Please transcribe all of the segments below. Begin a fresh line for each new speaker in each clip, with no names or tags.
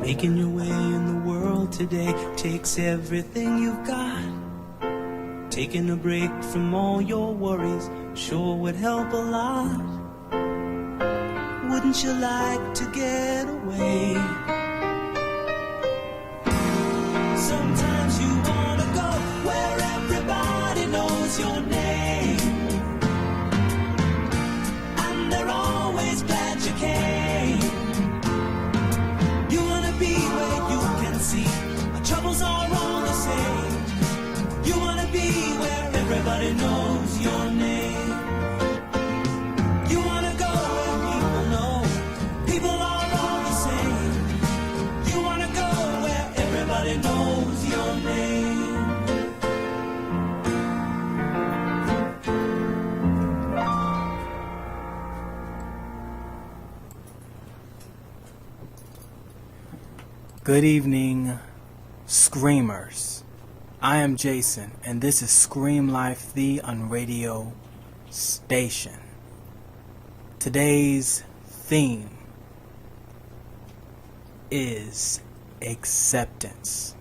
Making your way in the world today takes everything you've got. Taking a break from all your worries sure would help a lot. Wouldn't you like to get away? Sometimes you wanna go where everybody knows your name, and they're always glad you came. You wanna be where you can see our troubles are all the same. You wanna be where everybody knows your name. You wanna go where people know people are all the same. You wanna go where everybody knows your name.
Good evening, Screamers. I am Jason, and this is Scream Life, the Unradio station. Today's theme is acceptance.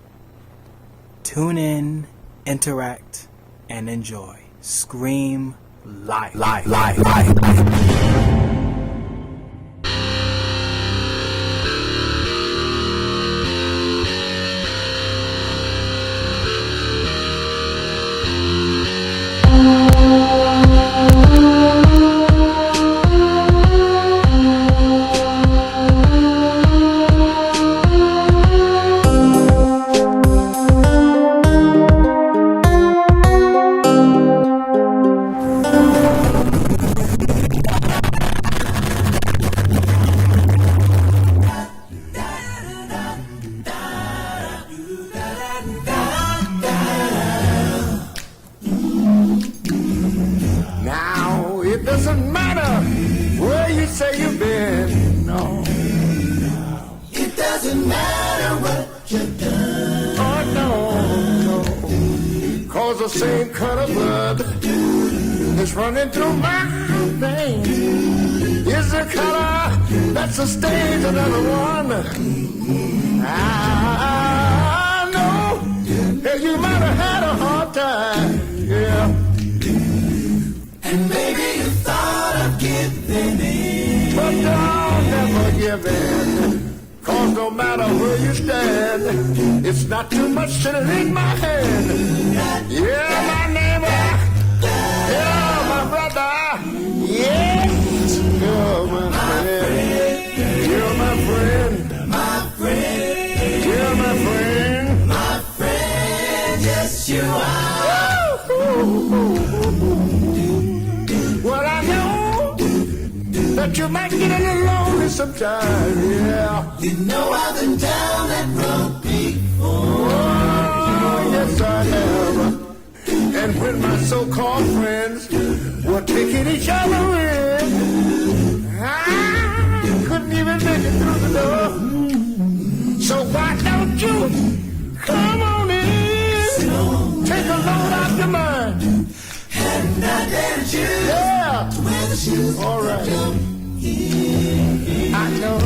Tune in, interact, and enjoy. Scream Life.
Now, it doesn't matter where you say you've been, no. It doesn't matter what you've done. Oh, no. Cause the same kind of blood that's running through my veins is the color that sustains another one. I know that you might have had a hard time, yeah. And maybe you thought of giving in, but don't never give in. Cause no matter where you stand, it's not too much to leave my hand. Yeah, my neighbor, yeah, my brother, yes, you're my friend. You're my friend, you're my friend, yes you are. Well, I know that you might get a little lonely sometime, yeah. You know I've been down that road before. Oh, yes, I have. And when my so-called friends were taking each other in, I couldn't even make it through the door. So why don't you come on in, take a load off your mind. And I let you to wear the shoes. All right. I know.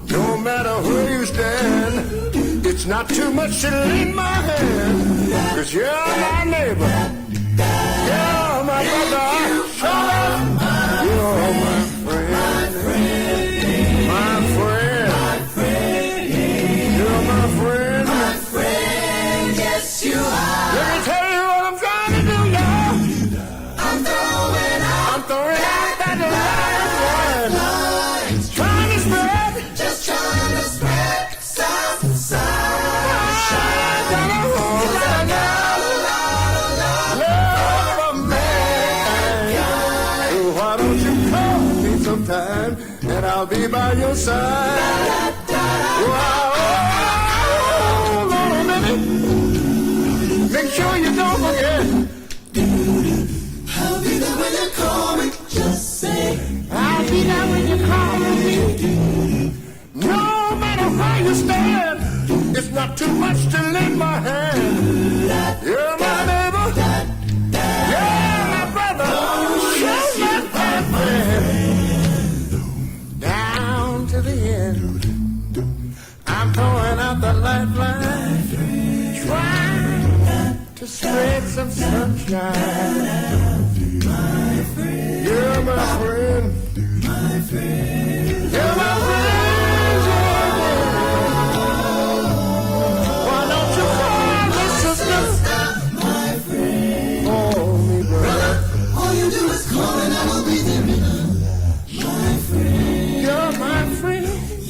No matter where you stand, it's not too much to lean my hand. Cause you're my neighbor. You're my brother. You're my friend. My friend. You're my friend. My friend. Yes, you are. Let me tell you what I'm trying to do, y'all. I'm throwing out that line. Trying to spread some sunshine. Love a man. Why don't you call me sometime and I'll be by your side. Hold on a minute. Make sure you don't forget. I'll be there when you call me. Just say I'll be there when you call me. No matter where you stand, it's not too much to lend my hand. You're my neighbor. You're my brother. You're my friend. Down to the end. towing out the lifeline, trying to spread some sunshine. You're my friend. You're my friend. Why don't you call me sister? Call me brother.
All you do is call and I'll be there. My friend,
You're my friend.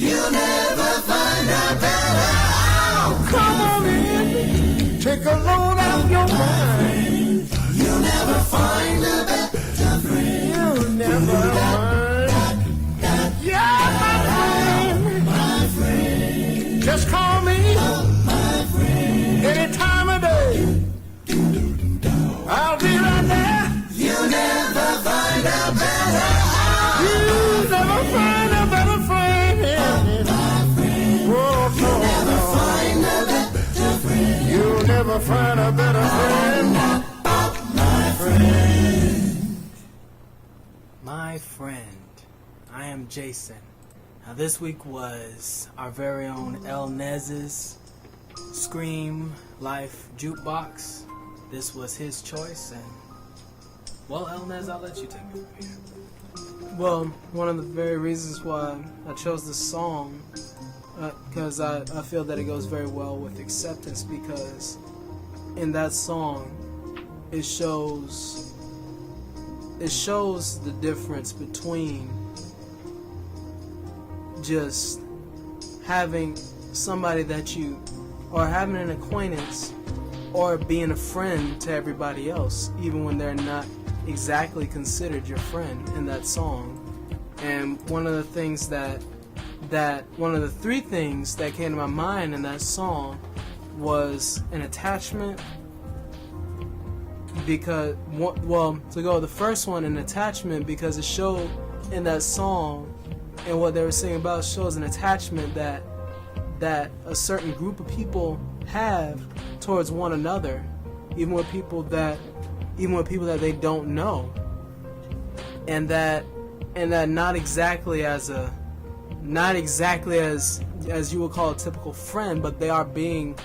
you'll never find a better.
Come on in. Take a load off your mind.
You'll never find a better friend.
You'll never find. You're my friend. Just call me any time of day. I'll be right there.
You'll never find a better.
You'll never find a better friend. Whoa, no, no.
Find a better friend.
You'll never find a better friend.
My friend, I am Jason. Now this week was our very own El Nez's Scream Life Jukebox. This was his choice, and well, El Nez, I'll let you take it from here.
Well, one of the very reasons why I chose this song, because I feel that it goes very well with acceptance, because in that song, it shows the difference between just having somebody that you, or having an acquaintance, or being a friend to everybody else, even when they're not exactly considered your friend in that song. And one of the things one of the three things that came to my mind in that song was an attachment, because, well, to go with the first one, an attachment, because it showed in that song, and what they were saying about shows an attachment that a certain group of people have towards one another, even with people that they don't know, and that not exactly as you would call a typical friend, but they are being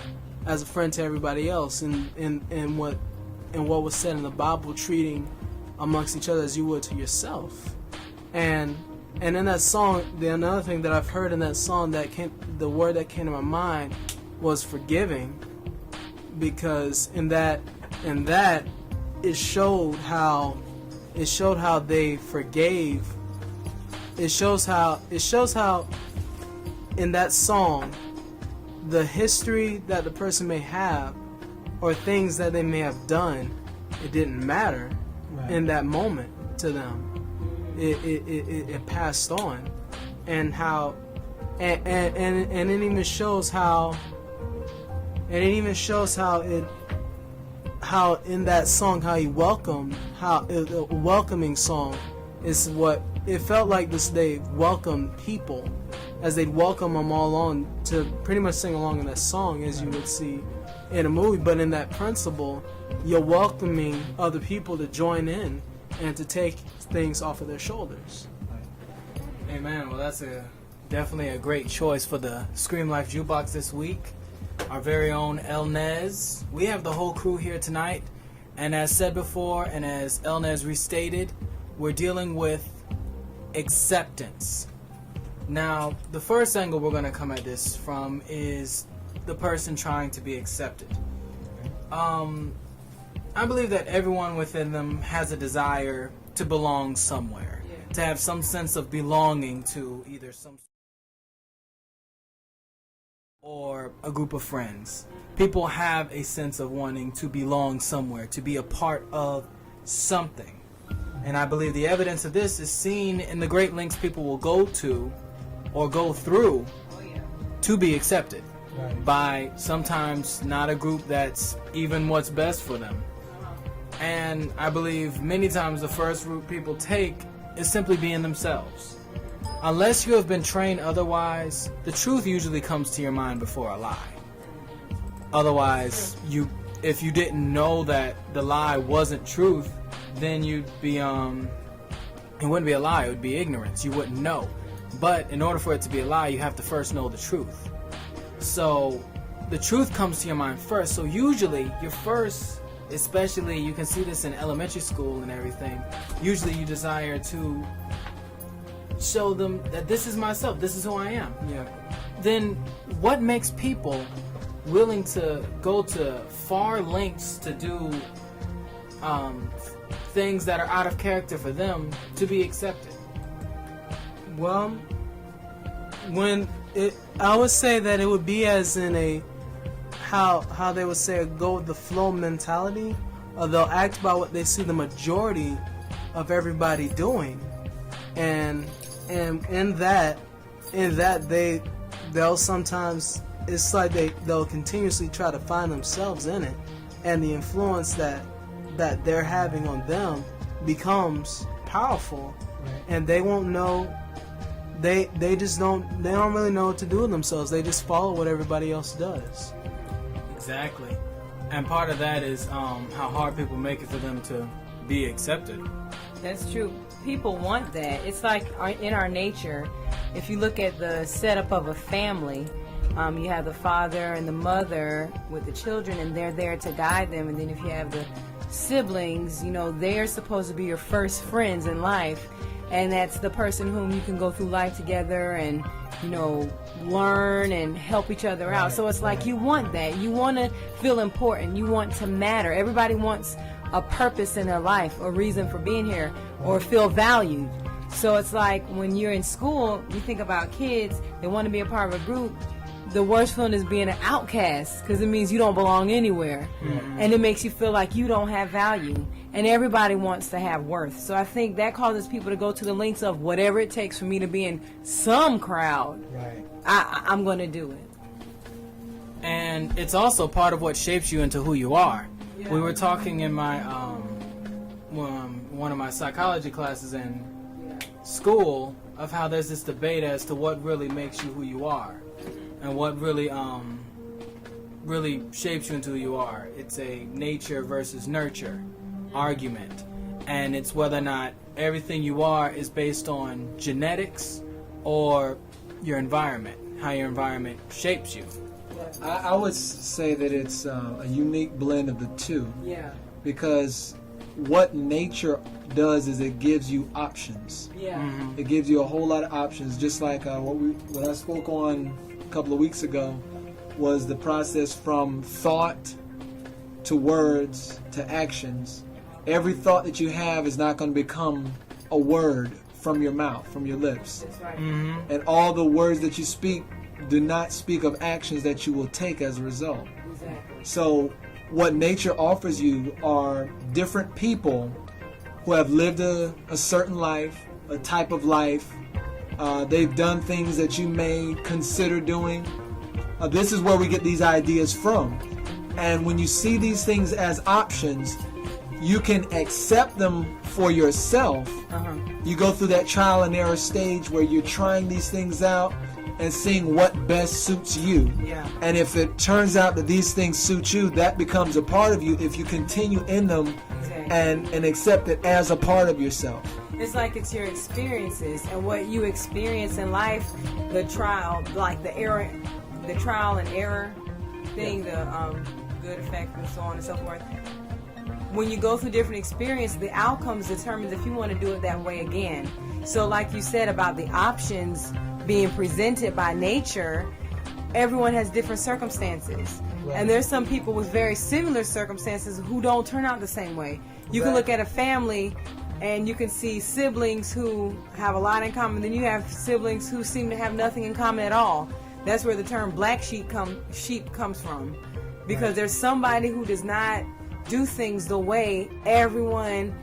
as a friend to everybody else, and what was said in the Bible, treating amongst each other as you would to yourself. And in that song, another thing that I've heard in that song the word that came to my mind was forgiving, because in that it showed how they forgave. It shows how in that song, the history that the person may have, or things that they may have done, it didn't matter in that moment to them. It passed on, and how, and it even shows how how in that song, how he welcomed, how a welcoming song is what it felt like. They welcomed people as they'd welcome them all on to pretty much sing along in that song, as you would see in a movie. But in that principle, you're welcoming other people to join in and to take things off of their shoulders.
Amen. Well, that's definitely a great choice for the Scream Life Jukebox this week. Our very own El Nez. We have the whole crew here tonight, and as said before, and as El Nez restated, we're dealing with acceptance. Now, the first angle we're going to come at this from is the person trying to be accepted. I believe that everyone within them has a desire to belong somewhere, to have some sense of belonging to either some or a group of friends. People have a sense of wanting to belong somewhere, to be a part of something. And I believe the evidence of this is seen in the great lengths people will go to or go through to be accepted by sometimes not a group that's even what's best for them. And I believe many times the first route people take is simply being themselves. Unless you have been trained otherwise, the truth usually comes to your mind before a lie. Otherwise, if you didn't know that the lie wasn't truth, then you'd be it wouldn't be a lie, it would be ignorance. You wouldn't know. But in order for it to be a lie, you have to first know the truth. So the truth comes to your mind first. So usually your first, especially you can see this in elementary school and everything, usually you desire to show them that this is myself, this is who I am.
Yeah.
Then what makes people willing to go to far lengths to do things that are out of character for them to be accepted?
Well, I would say that it would be as in a how they would say a go with the flow mentality, or they'll act by what they see the majority of everybody doing, and in that they'll sometimes, it's like they'll continuously try to find themselves in it, and the influence that they're having on them becomes powerful, and they won't know. They don't really know what to do with themselves. They just follow what everybody else does.
Exactly. And part of that is how hard people make it for them to be accepted.
That's true. People want that. It's like in our nature, if you look at the setup of a family, you have the father and the mother with the children, and they're there to guide them. And then if you have the siblings, they're supposed to be your first friends in life. And that's the person whom you can go through life together and, learn and help each other out. So it's like you want that. You want to feel important. You want to matter. Everybody wants a purpose in their life, a reason for being here, or feel valued. So it's like when you're in school, you think about kids, they want to be a part of a group. The worst feeling is being an outcast, because it means you don't belong anywhere. Mm-hmm. And it makes you feel like you don't have value. And everybody wants to have worth. So I think that causes people to go to the lengths of whatever it takes for me to be in some crowd.
Right.
I'm going to do it.
And it's also part of what shapes you into who you are. Yeah. We were talking in my one of my psychology classes in school of how there's this debate as to what really makes you who you are, and what really shapes you into who you are. It's a nature versus nurture argument, and it's whether or not everything you are is based on genetics or your environment, how your environment shapes you.
I would say that it's a unique blend of the two.
Yeah.
Because what nature does is it gives you options.
Yeah.
Mm-hmm.
It gives you a whole lot of options, just like what I spoke on a couple of weeks ago was the process from thought to words to actions. Every thought that you have is not going to become a word from your mouth, from your lips.
That's right.
Mm-hmm.
And all the words that you speak do not speak of actions that you will take as a result.
Exactly.
So what nature offers you are different people who have lived a certain life, a type of life. They've done things that you may consider doing. This is where we get these ideas from. And when you see these things as options, you can accept them for yourself.
Uh-huh.
You go through that trial and error stage where you're trying these things out and seeing what best suits you.
Yeah.
And if it turns out that these things suit you, that becomes a part of you if you continue in them.
Exactly.
and accept it as a part of yourself.
It's like it's your experiences and what you experience in life, the trial, like the trial and error thing, the good effect and so on and so forth. When you go through different experiences, the outcomes determines if you want to do it that way again. So like you said about the options being presented by nature, everyone has different circumstances. Right. And there's some people with very similar circumstances who don't turn out the same way. You can look at a family and you can see siblings who have a lot in common. Then you have siblings who seem to have nothing in common at all. That's where the term black sheep comes from. Because there's somebody who does not do things the way everyone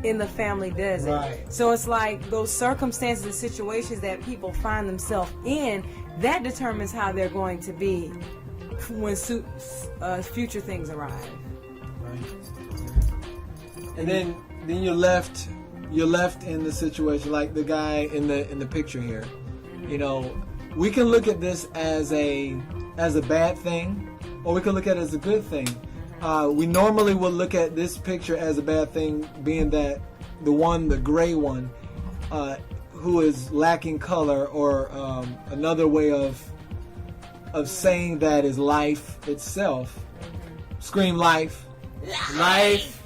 in the family does it.
Right.
So it's like those circumstances and situations that people find themselves in, that determines how they're going to be when future things arrive.
Right. And then you're left in the situation like the guy in the picture here. You know, we can look at this as a bad thing, or we can look at it as a good thing. We normally will look at this picture as a bad thing, being that the gray one, who is lacking color, or another way of of saying that is life itself. Scream life. Life.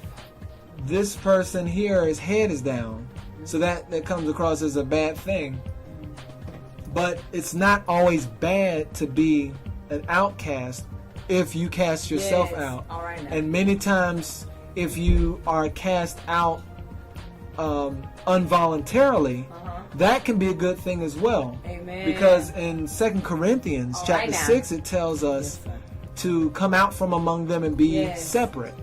This person here, his head is down. So that comes across as a bad thing. But it's not always bad to be an outcast if you cast yourself
Yes.
out.
All right now.
And many times, if you are cast out involuntarily, that can be a good thing as well.
Amen.
Because in 2 Corinthians
All
chapter
right now.
6, it tells us to come out from among them and be
Yes.
separate.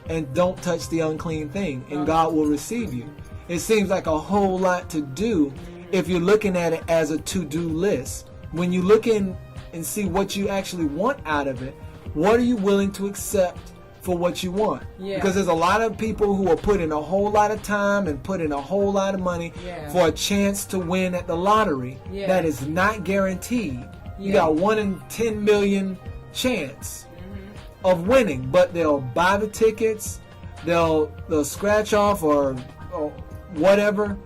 And don't touch the unclean thing, and God will receive you. It seems like a whole lot to do if you're looking at it as a to-do list. When you look in and see what you actually want out of it, what are you willing to accept for what you want?
Yeah.
Because there's a lot of people who will put in a whole lot of time and put in a whole lot of money
Yeah.
for a chance to win at the lottery.
Yeah.
That is not guaranteed. You
Yeah.
got 1 in 10 million chance of winning, but they'll buy the tickets, they'll scratch off or whatever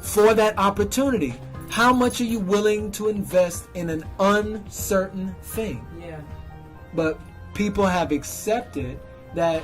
for that opportunity. How much are you willing to invest in an uncertain thing?
Yeah.
But people have accepted that